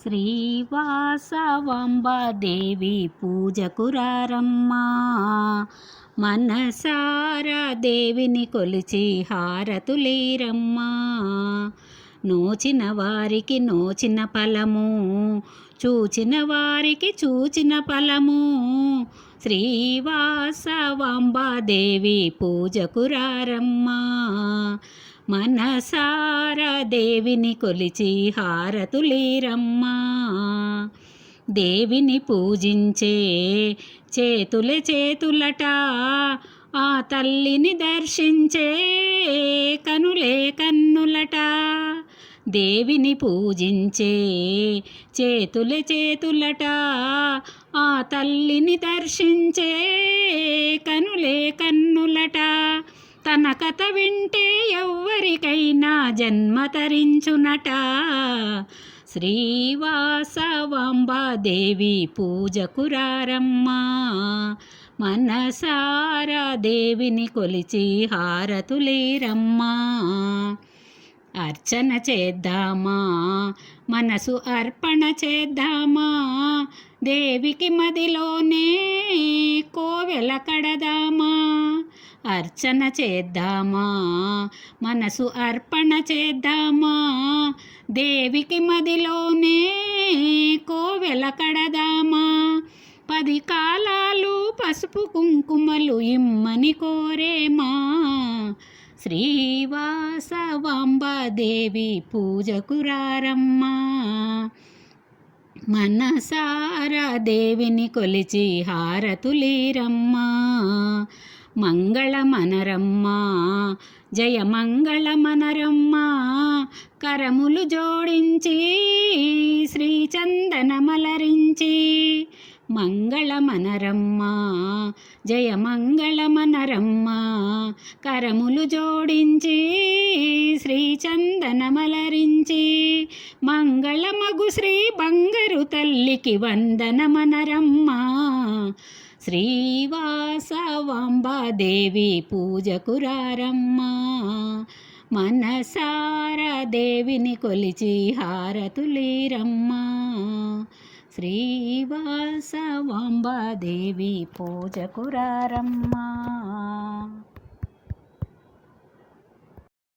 శ్రీవాసవాంబాదేవి పూజకురారమ్మా. మనసారా దేవిని కొలిచి హారతులీరమ్మా. నోచిన వారికి నోచిన ఫలము, చూచిన వారికి చూచిన ఫలము. శ్రీవాసవాంబాదేవి పూజకురారమ్మా. మనసారా దేవిని కొలిచి హారతులీరమ్మా. దేవిని పూజించే చేతులే చేతులట, ఆ తల్లిని దర్శించే కనులే కన్నులట. దేవిని పూజించే చేతులే చేతులట, ఆ తల్లిని దర్శించే కనులే కన్నులట. తన కథ వింటే ఎవ్వరికైనా జన్మ తరించునట. శ్రీవాసవాంబాదేవి పూజకురారమ్మా. మనసారా దేవిని కొలిచి హారతులీరమ్మా. అర్చన చేద్దామా, మనసు అర్పణ చేద్దామా. దేవికి మదిలోనే కోవెల కడదామా. అర్చన చేద్దామా, మనసు అర్పణ చేద్దామా. దేవికి మదిలోనే కోవెల కడదామా. 10 కాలాలు పసుపు కుంకుమలు ఇమ్మని కోరేమా. శ్రీవాసవాంబాదేవి పూజకురారమ్మా. మనసారా దేవిని కొలిచి హారతులీరమ్మా. మంగళమనరమ్మా, జయ మంగళమనరమ్మా. కరములు జోడించి శ్రీచందనమలరించి. మంగళమనరమ్మా, జయ మంగళమనరమ్మా. కరములు జోడించి శ్రీచందనమలరించి. మంగళమగు శ్రీ బంగారు తల్లికి వందనమనరమ్మా. శ్రీవాసవాంబాదేవి పూజకురారమ్మా. మనసారా దేవిని కొలిచి హారతులీరమ్మా. శ్రీవాసవాంబాదేవి పూజకురారమ్మా.